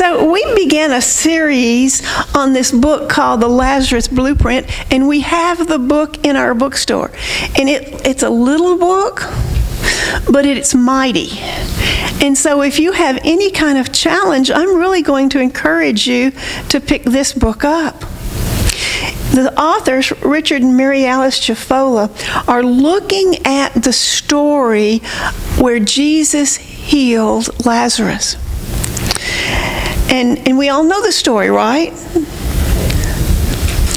So we began a series on this book called The Lazarus Blueprint, and we have the book in our bookstore. And it's a little book, but it's mighty. And so if you have any kind of challenge, I'm really going to encourage you to pick this book up. The authors, Richard and Mary Alice Chafola, are looking at the story where Jesus healed Lazarus. And we all know the story, right?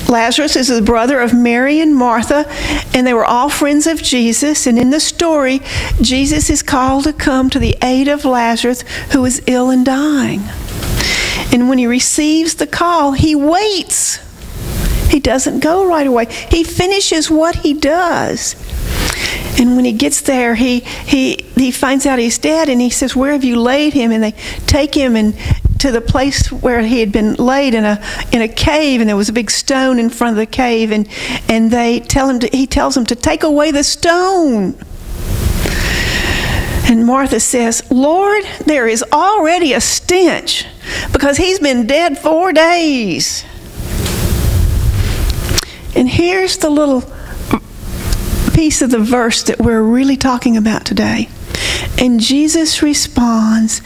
Lazarus is the brother of Mary and Martha, and they were all friends of Jesus. And in the story, Jesus is called to come to the aid of Lazarus, who is ill and dying. And when he receives the call, he waits. He doesn't go right away. He finishes what he does. And when he gets there, he finds out he's dead, and he says, "Where have you laid him?" And they take him to the place where he had been laid in a cave, and there was a big stone in front of the cave, and he tells them to take away the stone. And Martha says, "Lord, there is already a stench because he's been dead 4 days." And here's the little piece of the verse that we're really talking about today. And Jesus responds,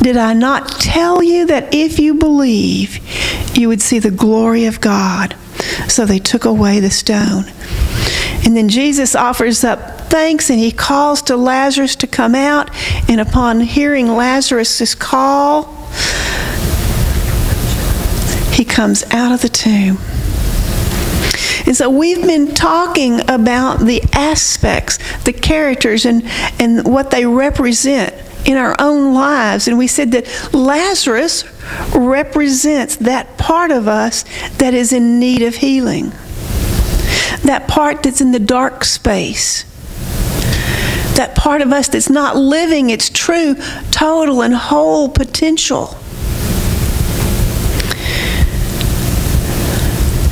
"Did I not tell you that if you believe, you would see the glory of God?" So they took away the stone. And then Jesus offers up thanks, and he calls to Lazarus to come out. And upon hearing Lazarus' call, he comes out of the tomb. And so we've been talking about the aspects, the characters, and what they represent in our own lives. And we said that Lazarus represents that part of us that is in need of healing. That part that's in the dark space. That part of us that's not living its true, total, and whole potential.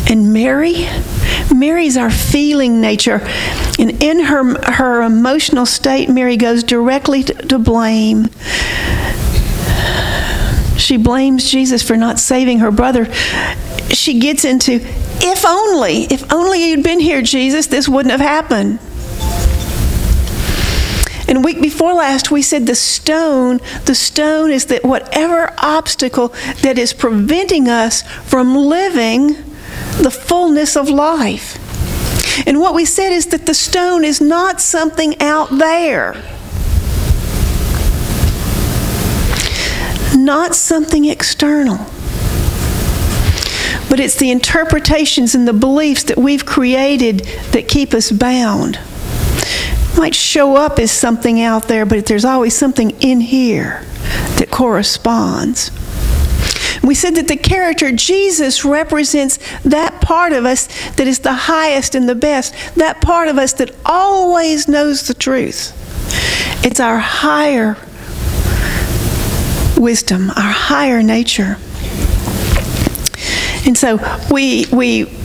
And Mary's our feeling nature. And in her emotional state, Mary goes directly to blame. She blames Jesus for not saving her brother. She gets into, if only you'd been here, Jesus, this wouldn't have happened. And week before last, we said the stone is that whatever obstacle that is preventing us from living the fullness of life. And what we said is that the stone is not something out there. Not something external. But it's the interpretations and the beliefs that we've created that keep us bound. It might show up as something out there, but there's always something in here that corresponds. We said that the character Jesus represents that part of us that is the highest and the best, that part of us that always knows the truth. It's our higher wisdom, our higher nature. And so we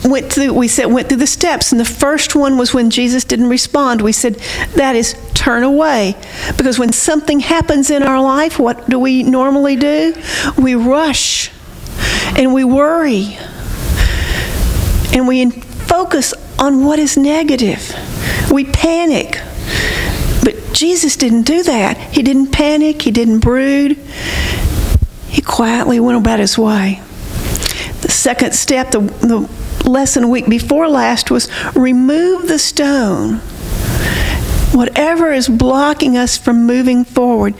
went through the steps, and the first one was when Jesus didn't respond. We said that is turn away, because when something happens in our life, what do we normally do? We rush and we worry and we focus on what is negative. We panic. But Jesus didn't do that. He didn't panic. He didn't brood. He quietly went about his way. The second step, the lesson week before last, was remove the stone. Whatever is blocking us from moving forward.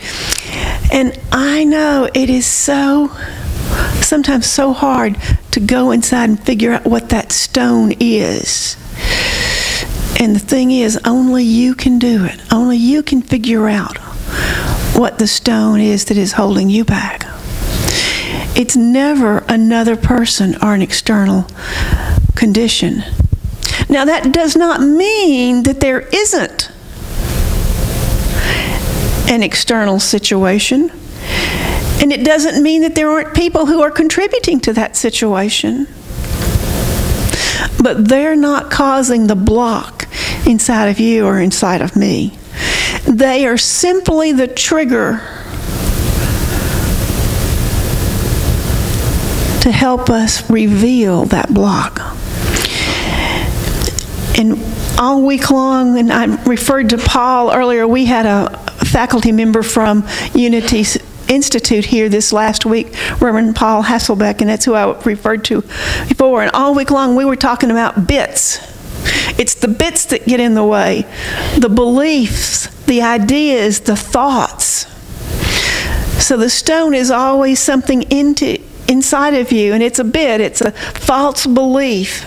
And I know it is sometimes so hard to go inside and figure out what that stone is. And the thing is, only you can do it. Only you can figure out what the stone is that is holding you back. It's never another person or an external condition. Now, that does not mean that there isn't an external situation. And it doesn't mean that there aren't people who are contributing to that situation. But they're not causing the block inside of you or inside of me. They are simply the trigger to help us reveal that block. And all week long, and I referred to Paul earlier, we had a faculty member from Unity Institute here this last week, Reverend Paul Hasselbeck, and that's who I referred to before. And all week long we were talking about bits. It's the bits that get in the way. The beliefs, the ideas, the thoughts. So the stone is always something inside of you, and it's a bit. It's a false belief.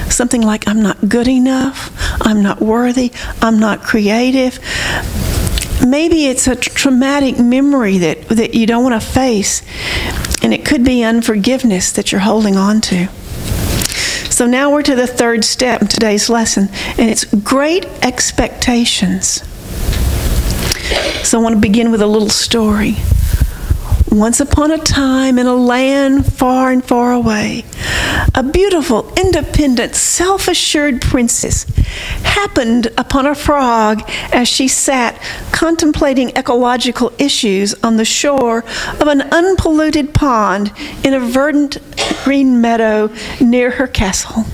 Something like, I'm not good enough, I'm not worthy, I'm not creative. Maybe it's a traumatic memory that you don't want to face, and it could be unforgiveness that you're holding on to. So now we're to the third step in today's lesson, and it's great expectations. So I want to begin with a little story. Once upon a time, in a land far and far away, a beautiful, independent, self-assured princess happened upon a frog as she sat contemplating ecological issues on the shore of an unpolluted pond in a verdant green meadow near her castle.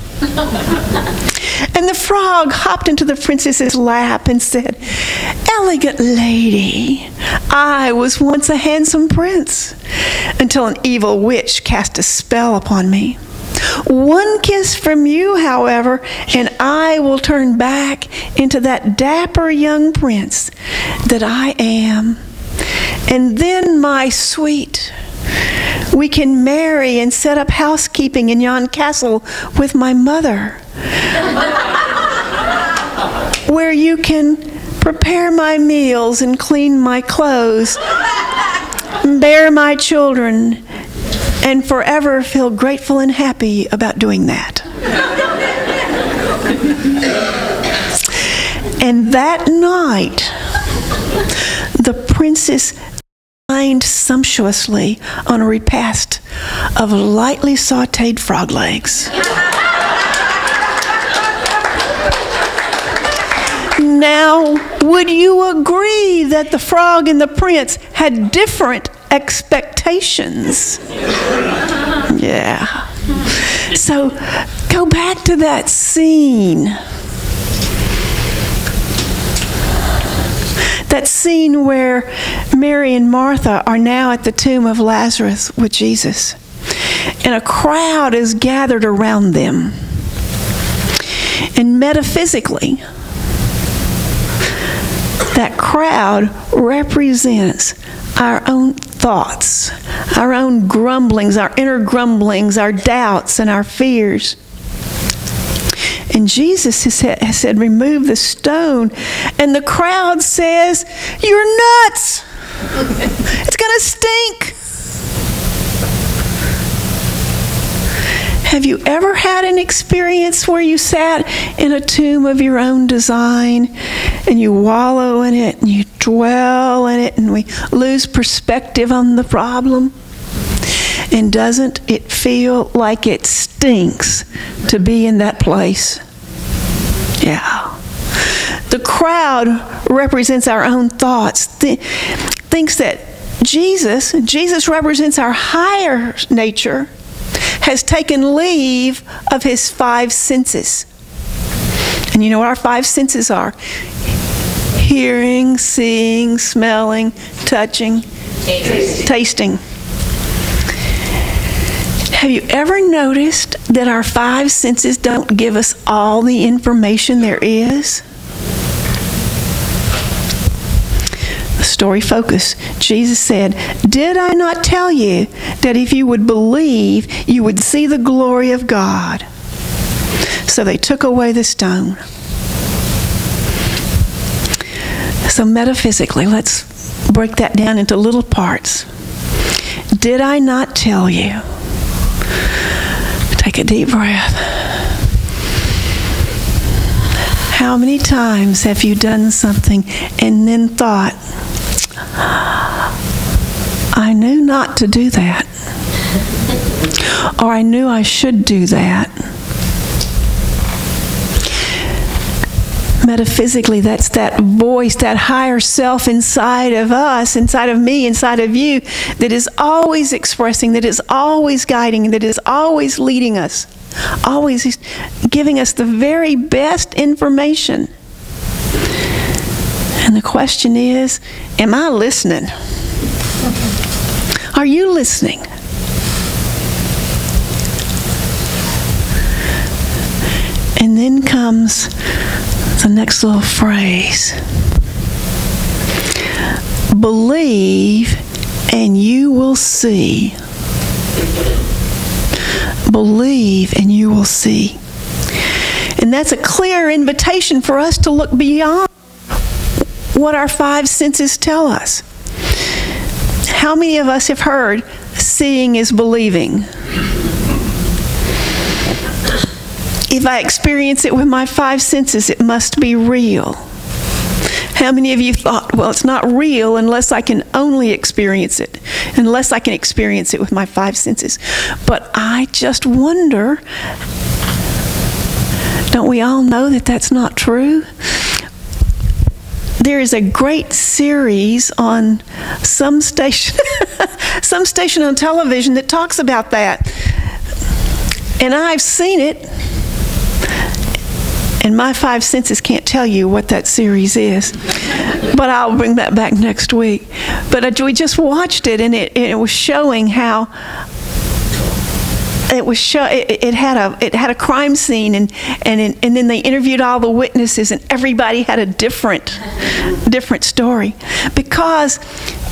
And the frog hopped into the princess's lap and said, "Elegant lady, I was once a handsome prince, until an evil witch cast a spell upon me. One kiss from you, however, and I will turn back into that dapper young prince that I am. And then, my sweet, we can marry and set up housekeeping in yon castle with my mother, where you can prepare my meals and clean my clothes, bear my children, and forever feel grateful and happy about doing that." And that night, the princess dined sumptuously on a repast of lightly sautéed frog legs. Now, would you agree that the frog and the prince had different expectations? Yeah. So, go back to that scene. That scene where Mary and Martha are now at the tomb of Lazarus with Jesus. And a crowd is gathered around them. And metaphysically, that crowd represents our own thoughts, our own grumblings, our inner grumblings, our doubts, and our fears. And Jesus has said, remove the stone. And the crowd says, "You're nuts. It's going to stink." Have you ever had an experience where you sat in a tomb of your own design and you wallow in it and you dwell in it and we lose perspective on the problem? And doesn't it feel like it stinks to be in that place? Yeah. The crowd represents our own thoughts, thinks that Jesus represents our higher nature, has taken leave of his five senses. And you know what our five senses are? Hearing, seeing, smelling, touching, tasting. Have you ever noticed that our five senses don't give us all the information there is? The story focus. Jesus said, "Did I not tell you that if you would believe, you would see the glory of God?" So they took away the stone. So metaphysically, let's break that down into little parts. Did I not tell you? Take a deep breath. How many times have you done something and then thought, I knew not to do that, or I knew I should do that? Metaphysically, that's that voice, that higher self inside of us, inside of me, inside of you, that is always expressing, that is always guiding, that is always leading us, always giving us the very best information. And the question is, am I listening? Are you listening? And then comes the next little phrase. Believe and you will see. Believe and you will see. And that's a clear invitation for us to look beyond what our five senses tell us. How many of us have heard seeing is believing? If I experience it with my five senses, it must be real. How many of you thought, well, it's not real unless I can only experience it, unless I can experience it with my five senses? But I just wonder, don't we all know that that's not true? There is a great series on some station, some station on television that talks about that. And I've seen it. And my five senses can't tell you what that series is. But I'll bring that back next week. But we just watched it, and it was showing how it had a crime scene, and then they interviewed all the witnesses, and everybody had a different story. Because,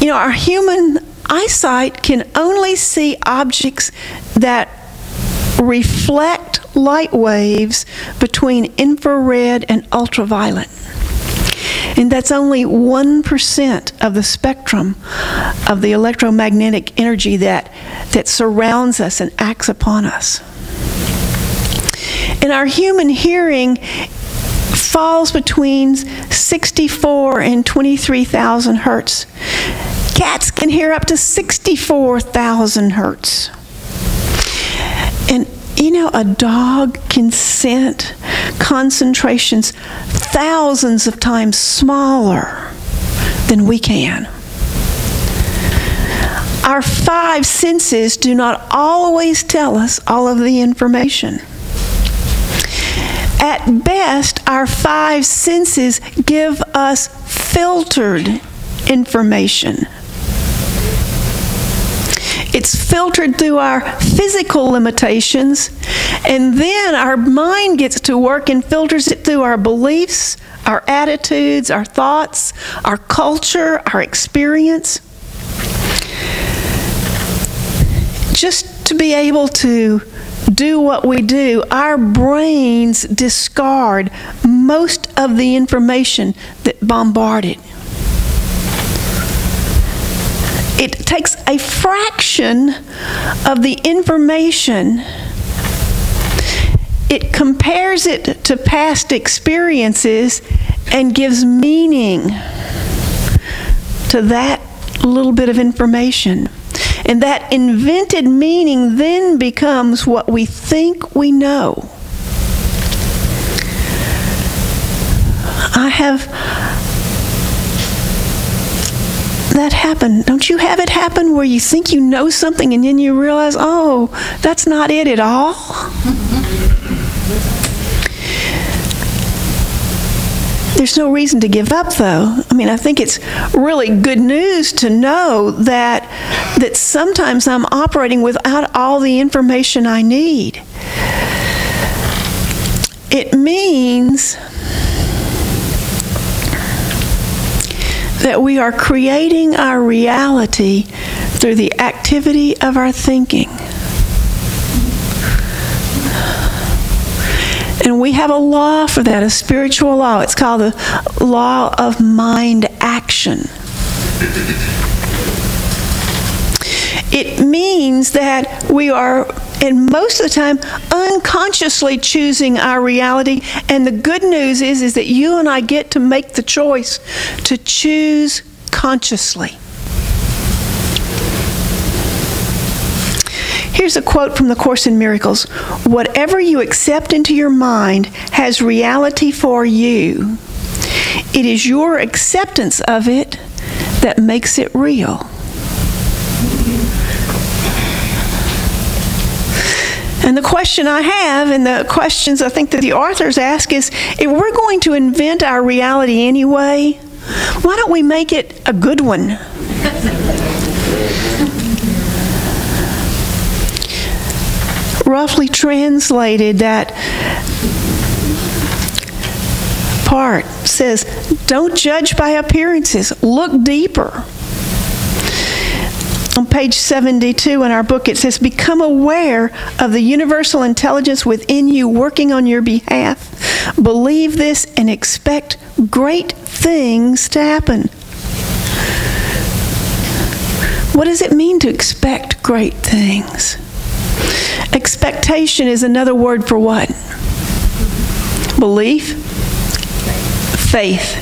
our human eyesight can only see objects that reflect light waves between infrared and ultraviolet. And that's only 1% of the spectrum of the electromagnetic energy that surrounds us and acts upon us. And our human hearing falls between 64 and 23,000 hertz. Cats can hear up to 64,000 hertz. And a dog can scent concentrations thousands of times smaller than we can. Our five senses do not always tell us all of the information. At best, our five senses give us filtered information. It's filtered through our physical limitations, and then our mind gets to work and filters it through our beliefs, our attitudes, our thoughts, our culture, our experience. Just to be able to do what we do, our brains discard most of the information that bombard it. It takes a fraction of the information, it compares it to past experiences and gives meaning to that little bit of information. And that invented meaning then becomes what we think we know. I have that happen. Don't you have it happen where you think you know something and then you realize, oh, that's not it at all? There's no reason to give up, though. I mean, I think it's really good news to know that sometimes I'm operating without all the information I need. It means that we are creating our reality through the activity of our thinking. And we have a law for that, a spiritual law. It's called the law of mind action. It means that we are, and most of the time, unconsciously choosing our reality. And the good news is that you and I get to make the choice to choose consciously. Here's a quote from the Course in Miracles. Whatever you accept into your mind has reality for you. It is your acceptance of it that makes it real. And the question I have, and the questions I think that the authors ask is, if we're going to invent our reality anyway, why don't we make it a good one? Roughly translated, that part says, don't judge by appearances. Look deeper. On page 72 in our book, it says, become aware of the universal intelligence within you working on your behalf. Believe this and expect great things to happen. What does it mean to expect great things? Expectation is another word for what? Belief, faith.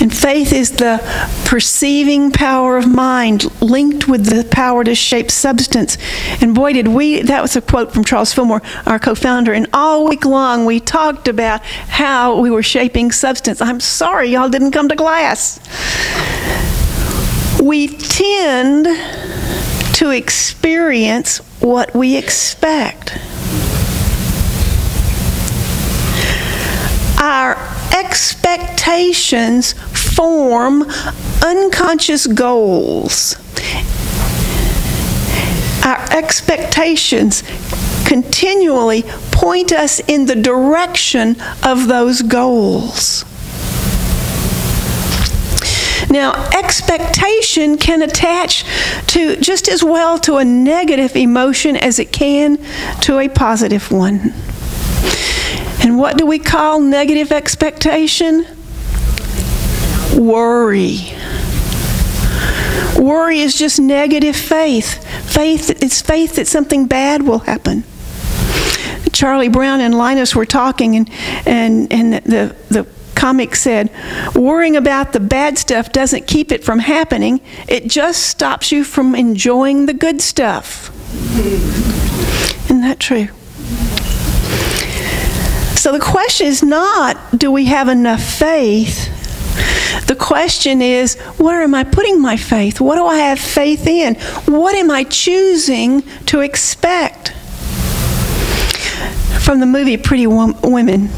And faith is the perceiving power of mind linked with the power to shape substance. And boy, did we, that was a quote from Charles Fillmore, our co-founder, and all week long we talked about how we were shaping substance. I'm sorry y'all didn't come to class. We tend to experience what we expect. Our expectations form unconscious goals. Our expectations continually point us in the direction of those goals. Now, expectation can attach to just as well to a negative emotion as it can to a positive one. And what do we call negative expectation? Worry. Worry is just negative faith. It's faith that something bad will happen. Charlie Brown and Linus were talking, and the comic said, worrying about the bad stuff doesn't keep it from happening. It just stops you from enjoying the good stuff. Isn't that true? So the question is not, do we have enough faith? The question is, where am I putting my faith? What do I have faith in? What am I choosing to expect? From the movie Pretty Woman,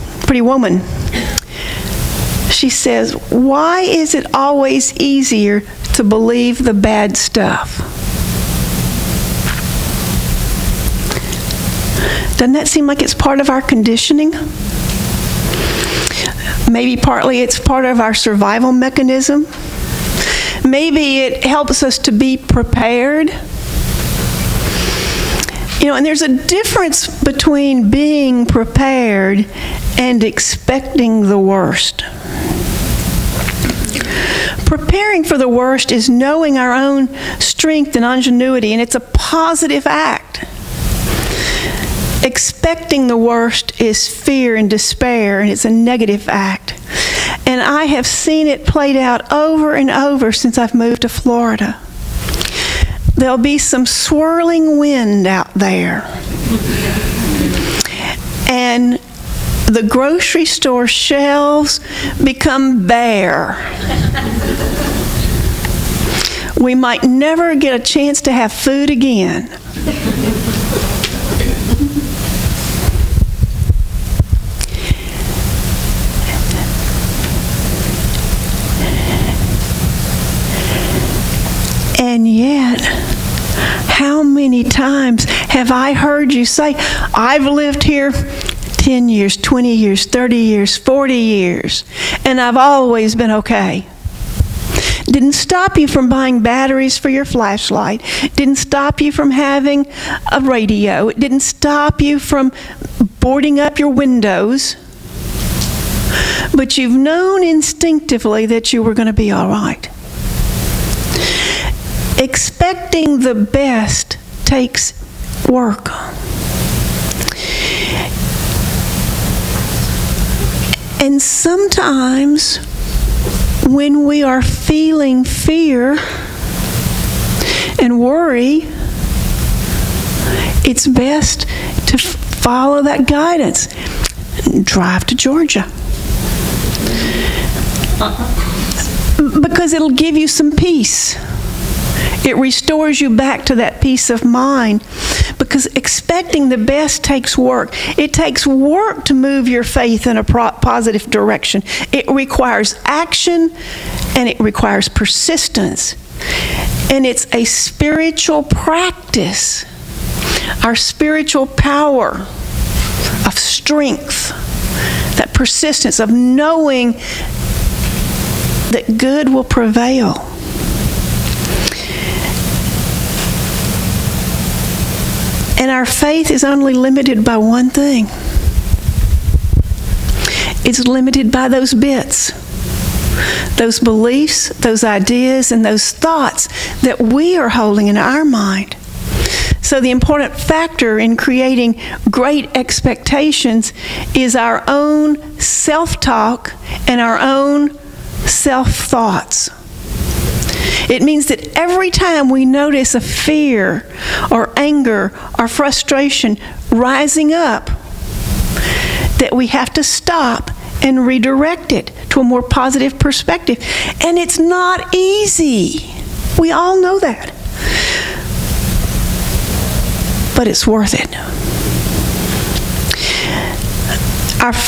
she says, why is it always easier to believe the bad stuff? Doesn't that seem like it's part of our conditioning? Maybe partly it's part of our survival mechanism. Maybe it helps us to be prepared. You know, and there's a difference between being prepared and expecting the worst. Preparing for the worst is knowing our own strength and ingenuity, and it's a positive act. Expecting the worst is fear and despair, and it's a negative act. And I have seen it played out over and over since I've moved to Florida. There'll be some swirling wind out there. And the grocery store shelves become bare. We might never get a chance to have food again. And yet, how many times have I heard you say, I've lived here 10 years, 20 years, 30 years, 40 years, and I've always been okay. Didn't stop you from buying batteries for your flashlight. Didn't stop you from having a radio. It didn't stop you from boarding up your windows. But you've known instinctively that you were going to be all right. Expecting the best takes work. And sometimes when we are feeling fear and worry, it's best to follow that guidance. Drive to Georgia. Because it'll give you some peace. It restores you back to that peace of mind. Because expecting the best takes work. It takes work to move your faith in a positive direction. It requires action, and it requires persistence. And it's a spiritual practice. Our spiritual power of strength, that persistence of knowing that good will prevail. And our faith is only limited by one thing. It's limited by those bits, those beliefs, those ideas, and those thoughts that we are holding in our mind. So the important factor in creating great expectations is our own self-talk and our own self-thoughts. It means that every time we notice a fear or anger or frustration rising up, that we have to stop and redirect it to a more positive perspective. And it's not easy. We all know that. But it's worth it.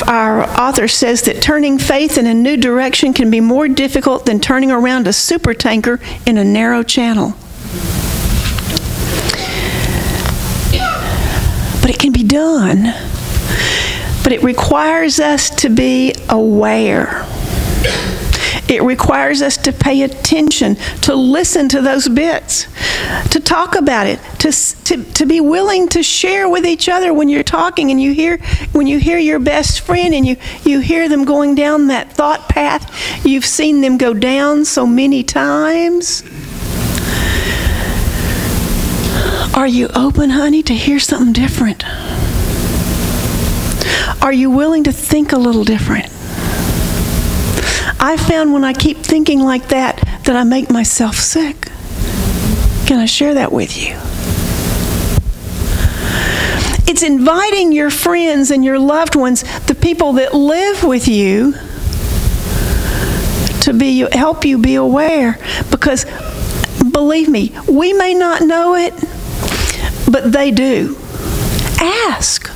Our author says that turning faith in a new direction can be more difficult than turning around a supertanker in a narrow channel. But it can be done. But it requires us to be aware. It requires us to pay attention, to listen to those bits, to talk about it, to be willing to share with each other when you're talking and when you hear your best friend and you hear them going down that thought path you've seen them go down so many times. Are you open, honey, to hear something different? Are you willing to think a little different? I found when I keep thinking like that I make myself sick. Can I share that with you? It's inviting your friends and your loved ones, the people that live with you, to help you be aware. Because, believe me, we may not know it, but they do. Ask.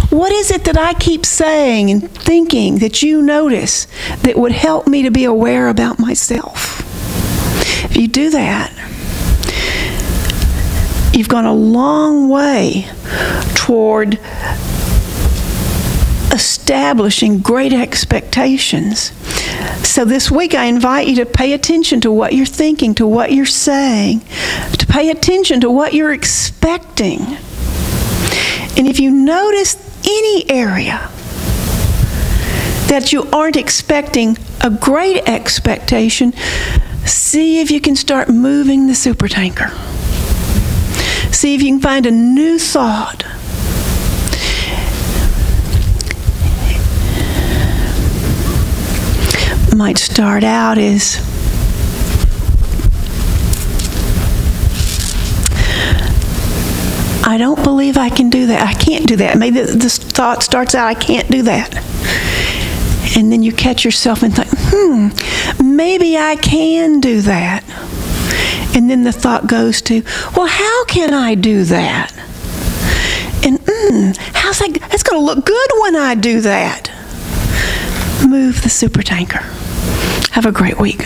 What is it that I keep saying and thinking that you notice that would help me to be aware about myself? If you do that, you've gone a long way toward establishing great expectations. So this week I invite you to pay attention to what you're thinking, to what you're saying, to pay attention to what you're expecting. And if you notice any area that you aren't expecting a great expectation, see if you can start moving the supertanker. See if you can find a new thought. Might start out as, I don't believe I can do that. I can't do that. Maybe this thought starts out, I can't do that. And then you catch yourself and think, maybe I can do that. And then the thought goes to, well, how can I do that? And how's that? That's going to look good when I do that. Move the supertanker. Have a great week.